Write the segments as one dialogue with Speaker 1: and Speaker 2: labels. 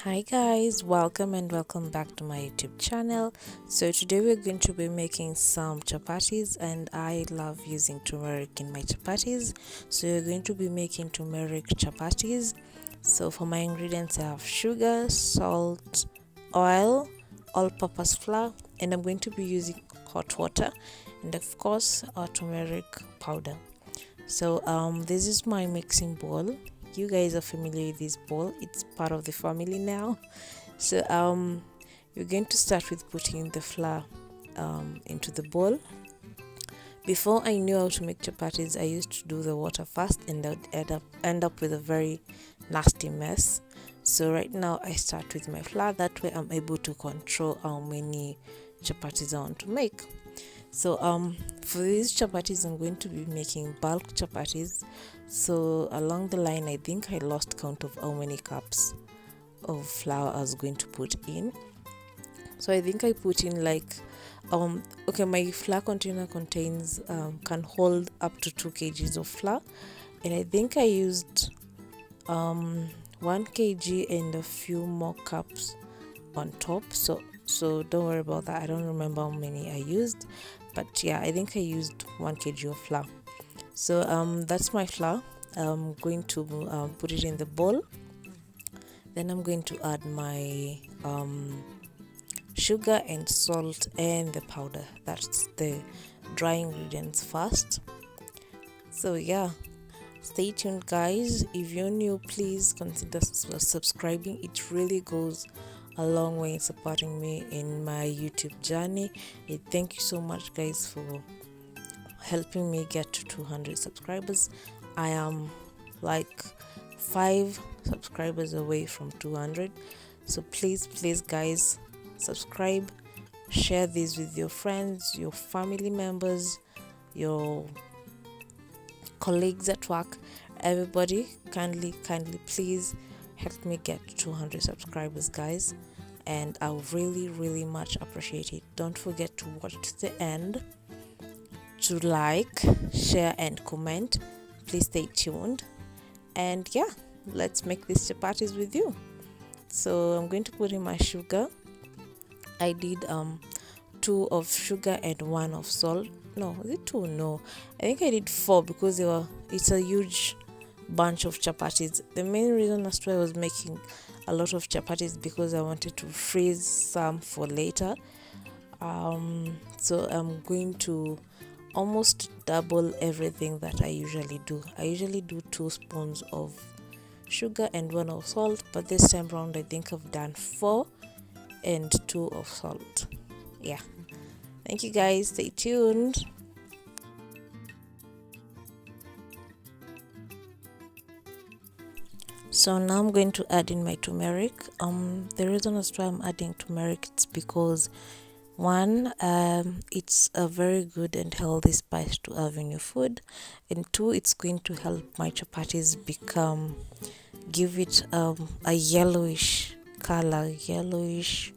Speaker 1: Hi guys, welcome and welcome back to my YouTube channel. So today we're going to be making some chapatis, and I love using turmeric in my chapatis. So we're going to be making turmeric chapatis. So for my ingredients I have sugar, salt, oil, all-purpose flour, and I'm going to be using hot water and of course our turmeric powder. So this is my mixing bowl. You guys are familiar with this bowl, it's part of the family now. So you're going to start with putting the flour into the bowl. Before I knew how to make chapatis, I used to do the water first, and I would end up with a very nasty mess. So right now I start with my flour, that way I'm able to control how many chapatis I want to make. So for these chapatis I'm going to be making bulk chapatis. So along the line I think I lost count of how many cups of flour I was going to put in. So I think I put in like okay, my flour container contains can hold up to 2 kgs of flour, and I think I used 1 kg and a few more cups on top. So don't worry about that, I don't remember how many I used, but yeah, I think I used 1 kg of flour. So that's my flour. I'm going to put it in the bowl. Then I'm going to add my sugar and salt and the powder, that's the dry ingredients first. So yeah, stay tuned guys. If you're new, please consider subscribing. It really goes a long way in supporting me in my YouTube journey. Thank you so much guys for helping me get to 200 subscribers. I am like 5 subscribers away from 200. So please guys, subscribe, share this with your friends, your family members, your colleagues at work, everybody. Kindly please help me get 200 subscribers guys, and I'll really much appreciate it. Don't forget to watch to the end, to like, share and comment. Please stay tuned, and yeah, let's make these chapatis with you. So I'm going to put in my sugar. I did 2 of sugar and 1 of salt. No, is it 2? No, I think I did 4 because it's a huge bunch of chapatis. The main reason as to why I was making a lot of chapatis because I wanted to freeze some for later. So I'm going to almost double everything that I usually do. I usually do 2 spoons of sugar and 1 of salt, but this time round I think I've done 4 and 2 of salt. Yeah, thank you guys, stay tuned. So now I'm going to add in my turmeric. The reason as to why I'm adding turmeric, it's because 1, it's a very good and healthy spice to have in your food, and 2, it's going to help my chapatis give it a yellowish color, yellowish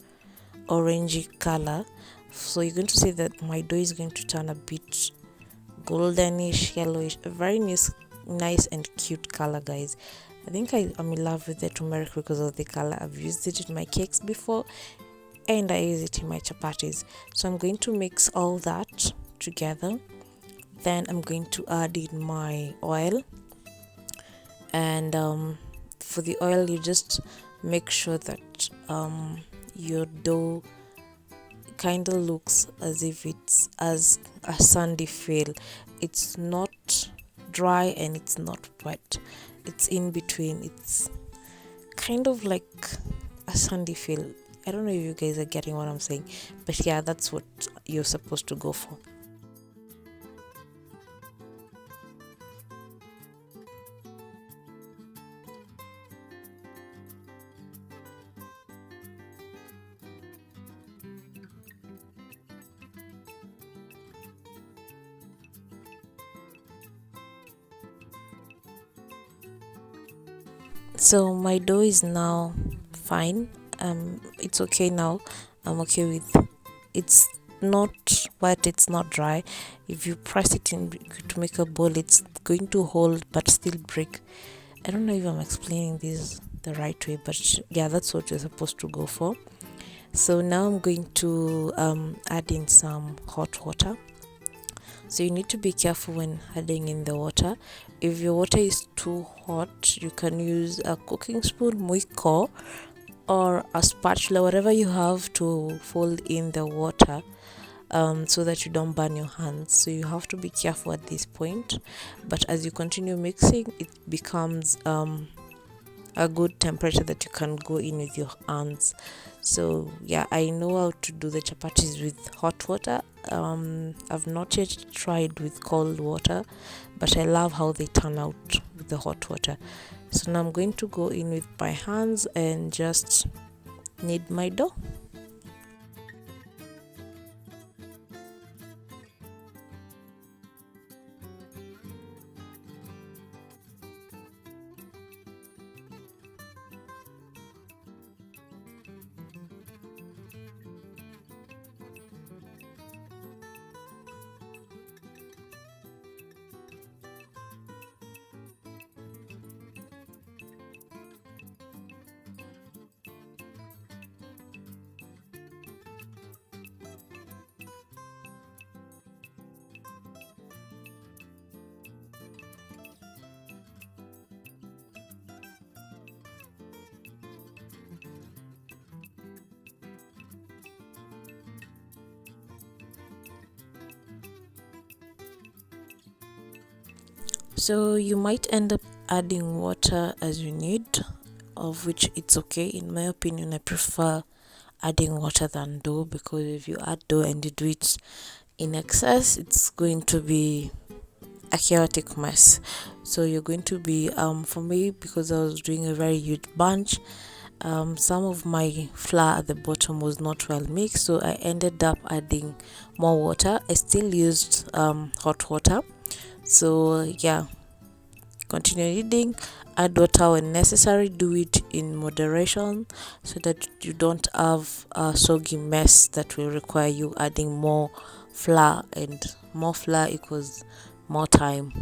Speaker 1: orangey color. So you're going to see that my dough is going to turn a bit goldenish, yellowish, a very nice and cute color guys. I think I'm in love with the turmeric because of the color. I've used it in my cakes before, and I use it in my chapatis. So I'm going to mix all that together. Then I'm going to add in my oil, and for the oil you just make sure that your dough kind of looks as if it's as a sandy feel. It's not dry and it's not wet, it's in between. It's kind of like a sandy feel. I don't know if you guys are getting what I'm saying, but yeah, that's what you're supposed to go for. So my dough is now fine. It's okay now. I'm okay with it's not wet, it's not dry. If you press it in to make a ball, it's going to hold but still break. I don't know if I'm explaining this the right way, but yeah, that's what you're supposed to go for. So now I'm going to add in some hot water. So you need to be careful when adding in the water. If your water is too hot, you can use a cooking spoon, muiko, or a spatula, whatever you have to fold in the water, so that you don't burn your hands. So you have to be careful at this point. But as you continue mixing, it becomes a good temperature that you can go in with your hands. So yeah, I know how to do the chapatis with hot water. I've not yet tried with cold water, but I love how they turn out with the hot water. So now I'm going to go in with my hands and just knead my dough. So you might end up adding water as you need, of which it's okay. In my opinion, I prefer adding water than dough, because if you add dough and you do it in excess, it's going to be a chaotic mess. So you're going to be for me, because I was doing a very huge bunch, some of my flour at the bottom was not well mixed, so I ended up adding more water. I still used hot water. So yeah, continue kneading, add water when necessary, do it in moderation so that you don't have a soggy mess that will require you adding more flour, and more flour equals more time,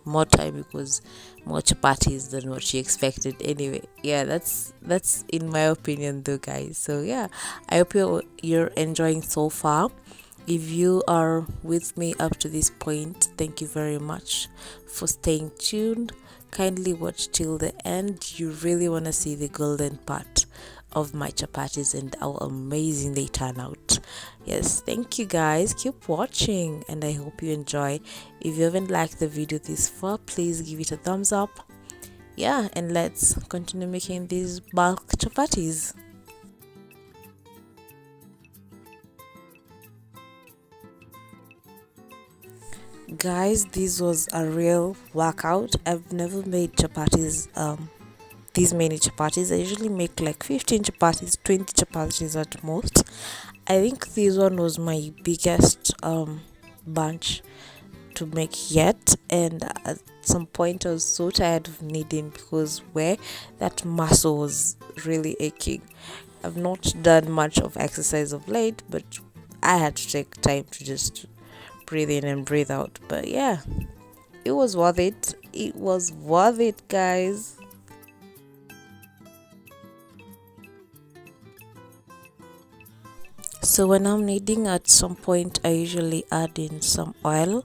Speaker 1: equals more chapatis than what she expected. Anyway, yeah, that's in my opinion though, guys. So yeah, I hope you're enjoying so far. If you are with me up to this point, thank you very much for staying tuned. Kindly watch till the end. You really want to see the golden part of my chapatis and how amazing they turn out. Yes, thank you guys. Keep watching and I hope you enjoy. If you haven't liked the video this far, please give it a thumbs up. Yeah, and let's continue making these bulk chapatis. Guys, this was a real workout. I've never made chapatis these many chapatis. I usually make like 15 chapatis, 20 chapatis at most. I think this one was my biggest bunch to make yet, and at some point I was so tired of kneading, because where that muscle was really aching. I've not done much of exercise of late, but I had to take time to just breathe in and breathe out. But yeah, it was worth it. It was worth it, guys. So when I'm kneading, at some point I usually add in some oil.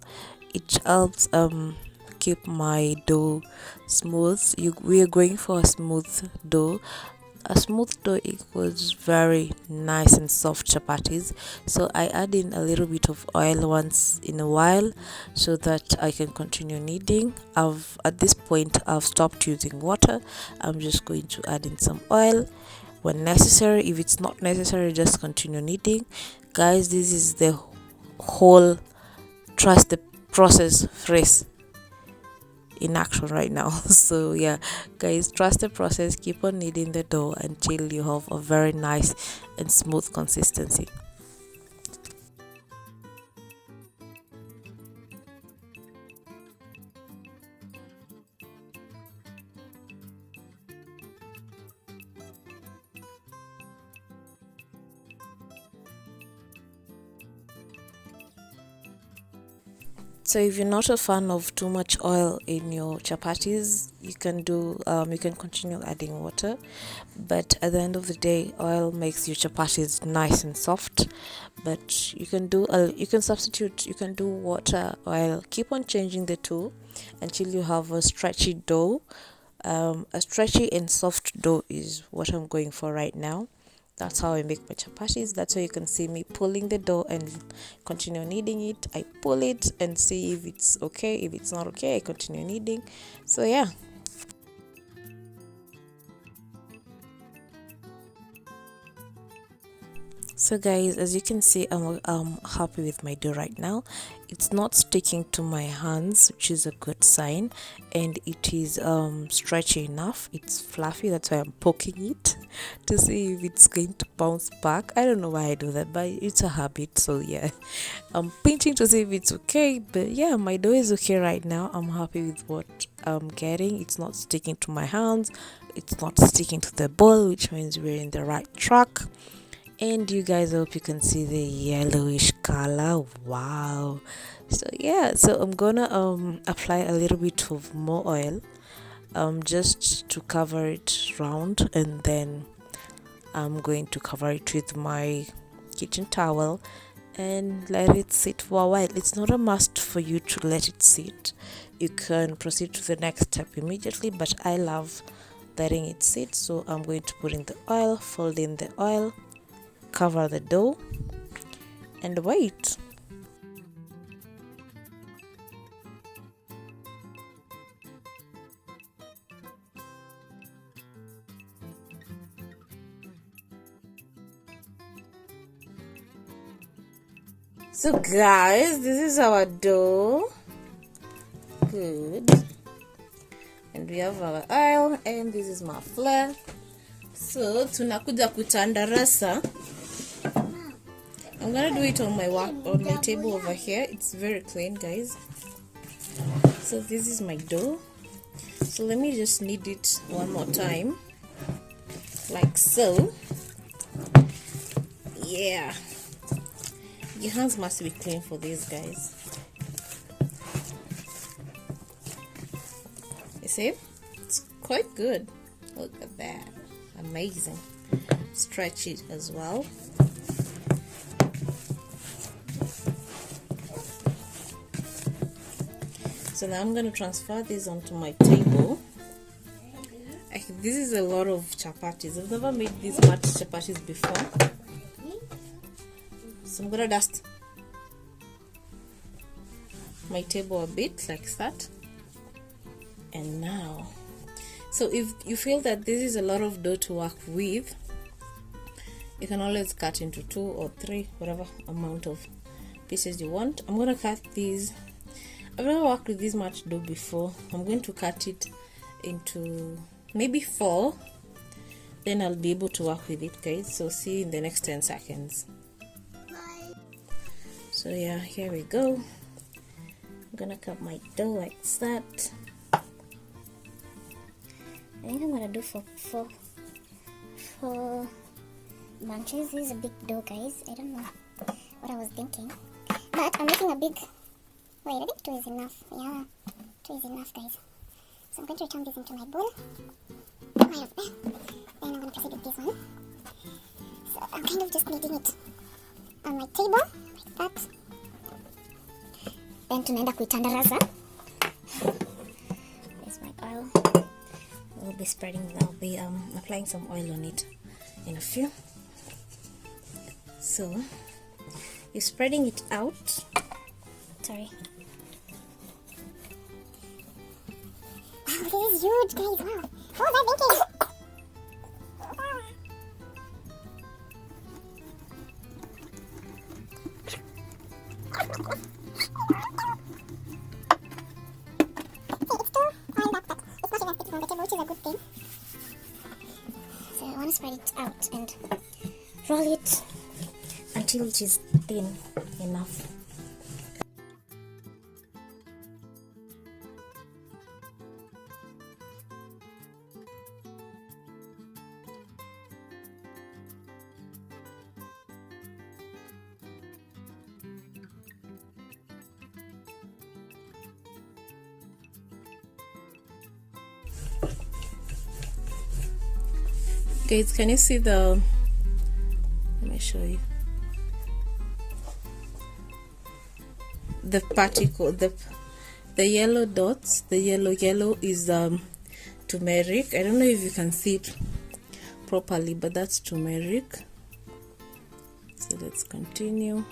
Speaker 1: It helps keep my dough smooth. We are going for a smooth dough. A smooth dough equals very nice and soft chapatis. So I add in a little bit of oil once in a while so that I can continue kneading. At this point I've stopped using water. I'm just going to add in some oil when necessary. If it's not necessary, just continue kneading. Guys, this is the whole trust the process phrase in action right now. So yeah, guys, trust the process, keep on kneading the dough until you have a very nice and smooth consistency. So if you're not a fan of too much oil in your chapatis, you can continue adding water, but at the end of the day, oil makes your chapatis nice and soft. But you can substitute, you can do water, oil, keep on changing the two until you have a stretchy dough. A stretchy and soft dough is what I'm going for right now. That's how I make my chapatis. That's why you can see me pulling the dough and continue kneading it. I pull it and see if it's okay. If it's not okay, I continue kneading. So yeah. So guys, as you can see, I'm happy with my dough right now. It's not sticking to my hands, which is a good sign, and it is stretchy enough. It's fluffy, that's why I'm poking it to see if it's going to bounce back. I don't know why I do that, but it's a habit. So yeah, I'm pinching to see if it's okay. But yeah, my dough is okay right now. I'm happy with what I'm getting. It's not sticking to my hands, it's not sticking to the bowl, which means we're in the right track. And you guys, I hope you can see the yellowish color. Wow. So yeah, so I'm gonna apply a little bit of more oil just to cover it round, and then I'm going to cover it with my kitchen towel and let it sit for a while. It's not a must for you to let it sit. You can proceed to the next step immediately, but I love letting it sit. So I'm going to put in the oil, fold in the oil, cover the dough, and wait. So guys, this is our dough. Good. And we have our oil, and this is my flour. So tunakuja kutandarasa. I'm gonna do it on my table over here. It's very clean, guys. So this is my dough. So let me just knead it one more time, like so. Yeah, your hands must be clean for this, guys. You see, it's quite good. Look at that, amazing. Stretch it as well. So now I'm going to transfer this onto my table. This is a lot of chapatis. I've never made this much chapatis before. So I'm going to dust my table a bit like that. And now, so if you feel that this is a lot of dough to work with, you can always cut into 2 or 3, whatever amount of pieces you want. I'm going to cut these. I've never worked with this much dough before. I'm going to cut it into maybe 4, then I'll be able to work with it, guys. So see you in the next 10 seconds. Bye. So yeah, here we go. I'm gonna cut my dough like that. I think I'm gonna do for bunches. This is a big dough, guys. I don't know what I was thinking, but I'm making a big. Wait, I think 2 is enough. Yeah, 2 is enough, guys. So I'm going to return this into my bowl. Then I'm going to proceed with this one. So I'm kind of just kneading it on my table, like that. Then tunaenda kuitandaza. There's my oil. I'll be applying some oil on it in a few. So you're spreading it out. Sorry. Wow, this is huge, guys. Wow. What was I thinking? So I want to spread it out and roll it until it is thin enough. Guys, can you see the, let me show you the particle, the yellow dots, the yellow is turmeric. I don't know if you can see it properly, but that's turmeric. So let's continue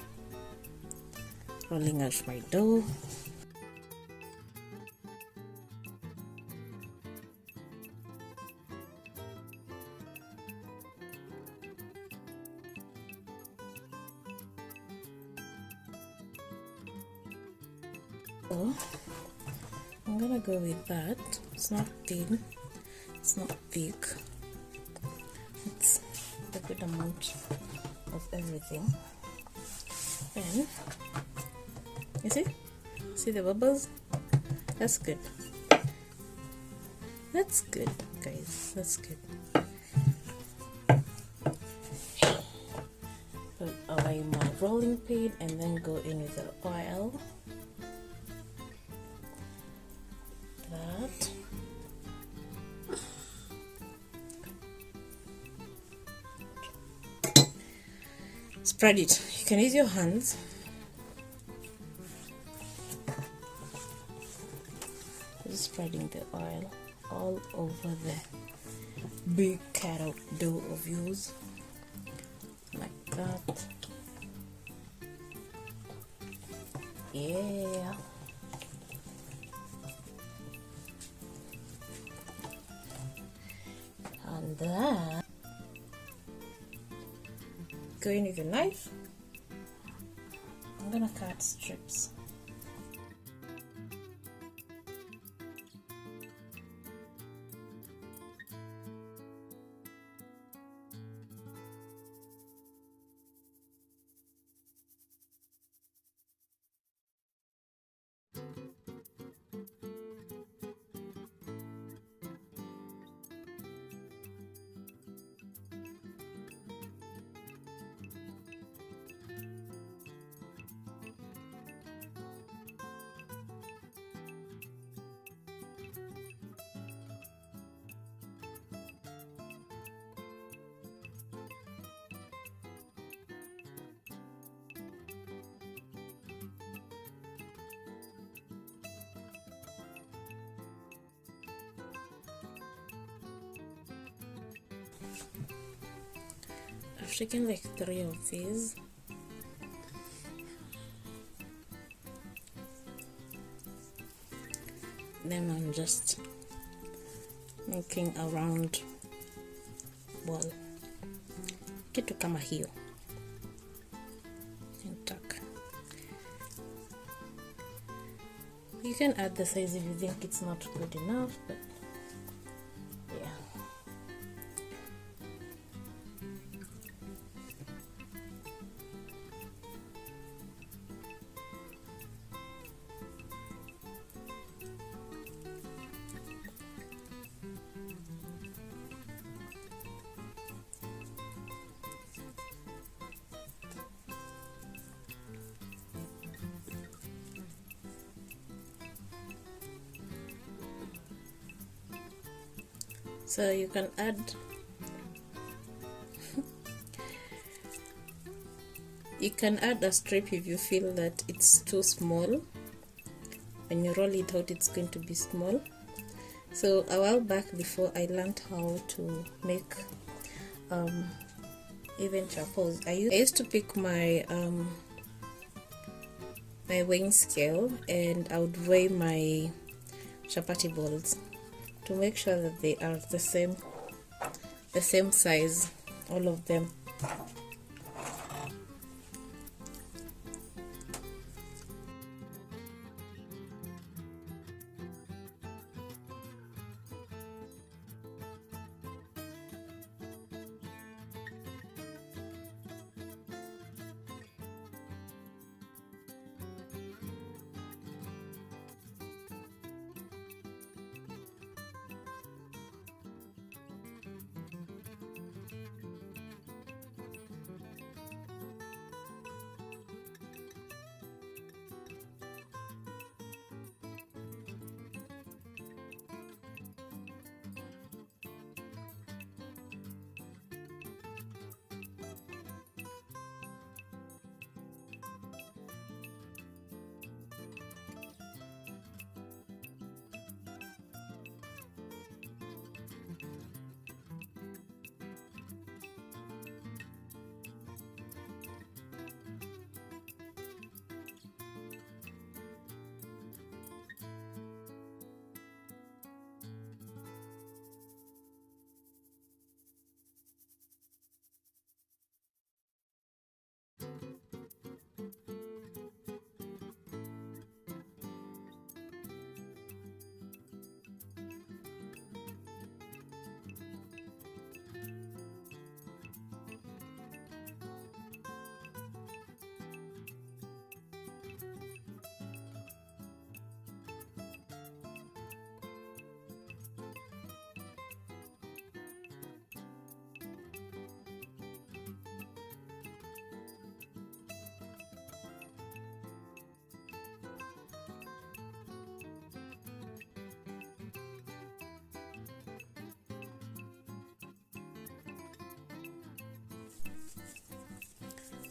Speaker 1: rolling out my dough. So I'm gonna go with that. It's not thin, it's not thick, it's a good amount of everything. And you see the bubbles? That's good. That's good, guys. That's good. Put away my rolling pin and then go in with the oil. That. Spread it. You can use your hands. Just spreading the oil all over the big carrot dough of yours, like that. Yeah. And then go in with a knife. I'm gonna cut strips. I've taken like 3 of these. Then I'm just making a round ball, kitu kama hiyo. You can add the size if you think it's not good enough, but yeah. So you can add a strip if you feel that it's too small. When you roll it out, it's going to be small. So a while back, before I learned how to make even chapos, I used to pick my my weighing scale, and I would weigh my chapati balls to make sure that they are the same size, all of them.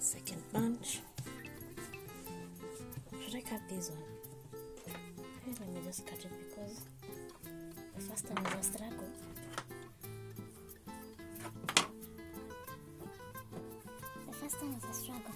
Speaker 2: Second bunch. Should I cut this one? Let me just cut it because the first time was a struggle. The first time was a struggle.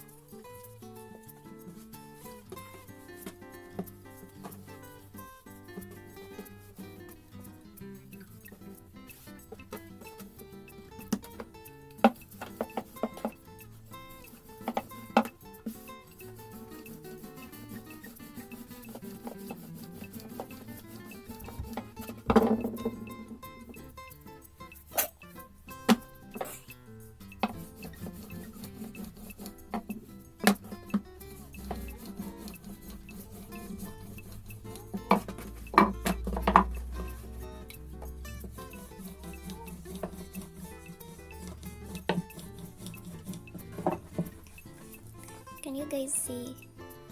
Speaker 2: Can you guys see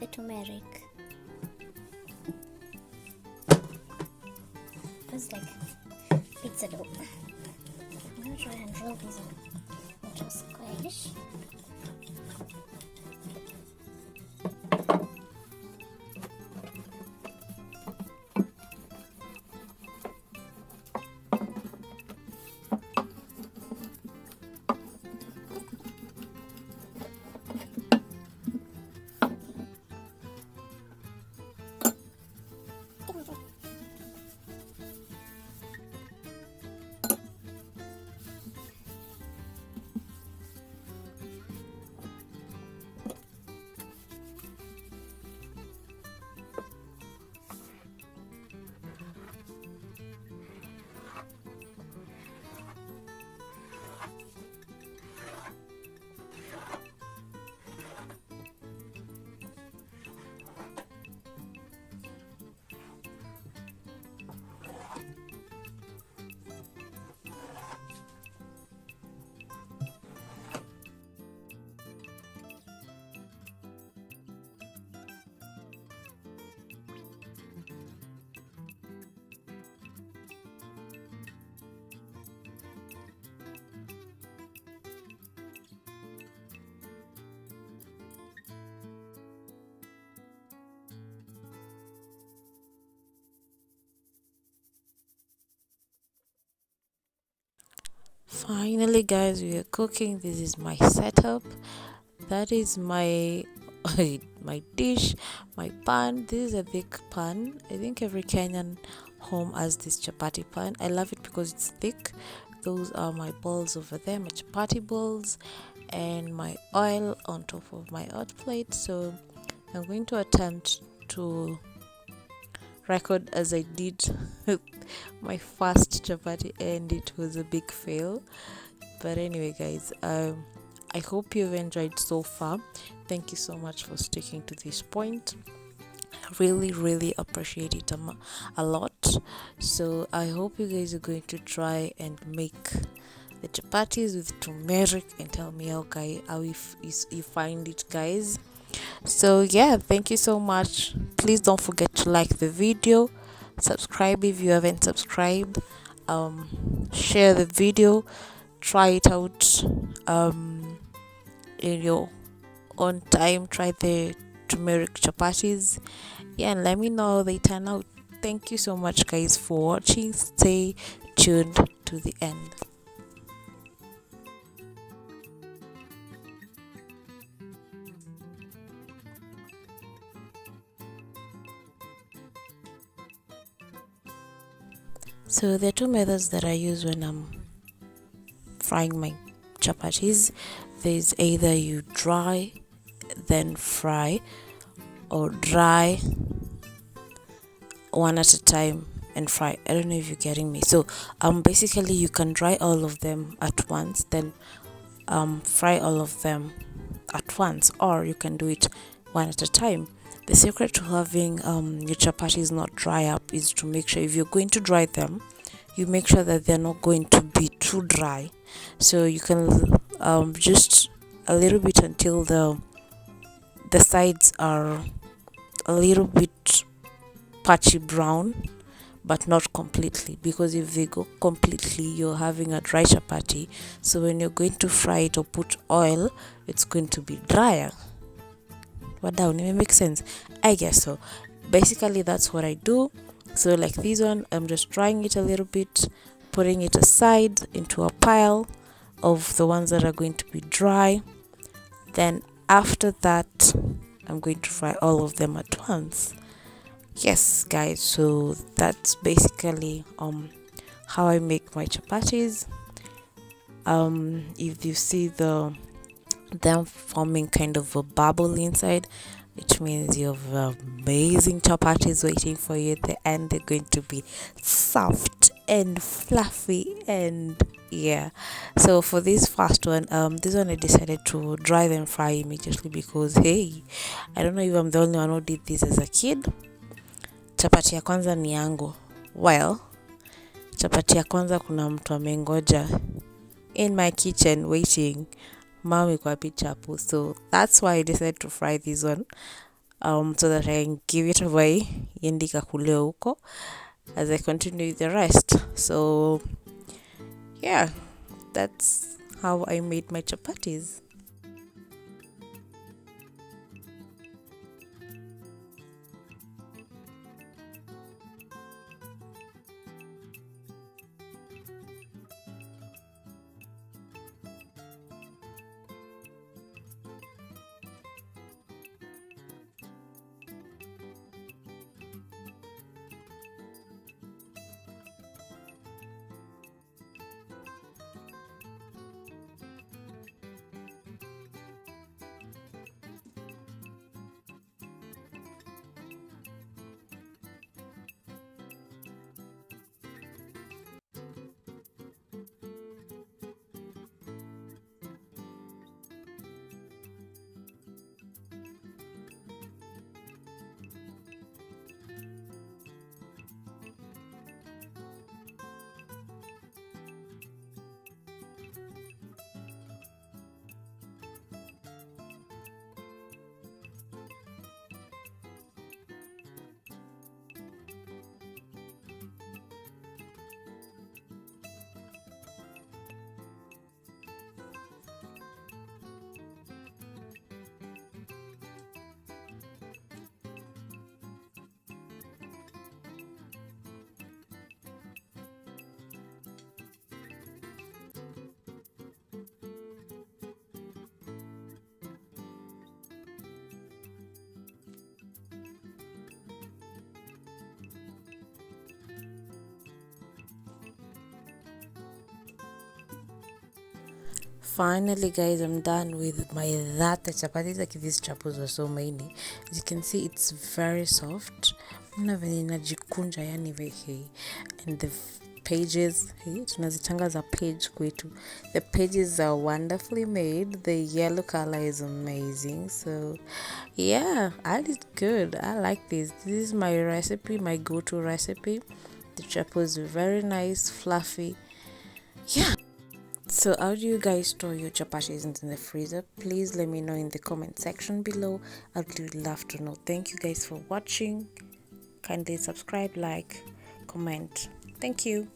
Speaker 2: the turmeric? It's like pizza dough. I'm gonna try and roll these into squarish.
Speaker 1: Finally, guys, we are cooking. This is my setup. That is my my dish, my pan. This is a big pan. I think every Kenyan home has this chapati pan. I love it because it's thick. Those are my balls over there, my chapati balls, and my oil on top of my hot plate. So I'm going to attempt to record as I did my first chapati, and it was a big fail. But anyway, guys, I hope you've enjoyed so far. Thank you so much for sticking to this point. I really appreciate it a lot. So I hope you guys are going to try and make the chapatis with turmeric and tell me how you find it, guys. So yeah, thank you so much. Please don't forget to like the video, subscribe if you haven't subscribed, share the video, try it out in your own time. Try the turmeric chapatis, yeah, and let me know how they turn out. Thank you so much, guys, for watching. Stay tuned to the end. So there are two methods that I use when I'm frying my chapatis. There's either you dry then fry, or dry one at a time and fry. I don't know if you're getting me. So basically you can dry all of them at once, then fry all of them at once, or you can do it one at a time. The secret to having your chapatis not dry up is to make sure, if you're going to dry them, you make sure that they're not going to be too dry. So you can just a little bit until the sides are a little bit patchy brown, but not completely, because if they go completely, you're having a dry chapati. So when you're going to fry it or put oil, it's going to be drier. What down? It makes sense? I guess so. Basically, that's what I do. So like this one, I'm just drying it a little bit, putting it aside into a pile of the ones that are going to be dry. Then after that, I'm going to fry all of them at once. Yes, guys, so that's basically how I make my chapatis. If you see them forming kind of a bubble inside, which means you have amazing chapatis waiting for you at the end. They're going to be soft and fluffy, and yeah. So for this first one, this one I decided to dry then fry immediately, because hey, I don't know if I'm the only one who did this as a kid. Chapati ya kwanza ni yangu. Well, chapati ya kwanza kuna mtu amengoja in my kitchen waiting, mami kwa chapu. So that's why I decided to fry this one, so that I can give it away iende ikakule huko as I continue with the rest. So yeah, that's how I made my chapatis. Finally, guys, I'm done with my that chapatis. Like, these chapos were so many. As you can see, it's very soft. Mna venye inajikunja yani vehe. And the pages, hey, tunazitanga za page kwetu. The pages are wonderfully made. The yellow color is amazing. So yeah, I did good. I like this. This is my recipe, my go-to recipe. The chapos are very nice, fluffy. Yeah. So how do you guys store your chapatis in the freezer? Please let me know in the comment section below. I'd really love to know. Thank you guys for watching. Kindly subscribe, like, comment. Thank you.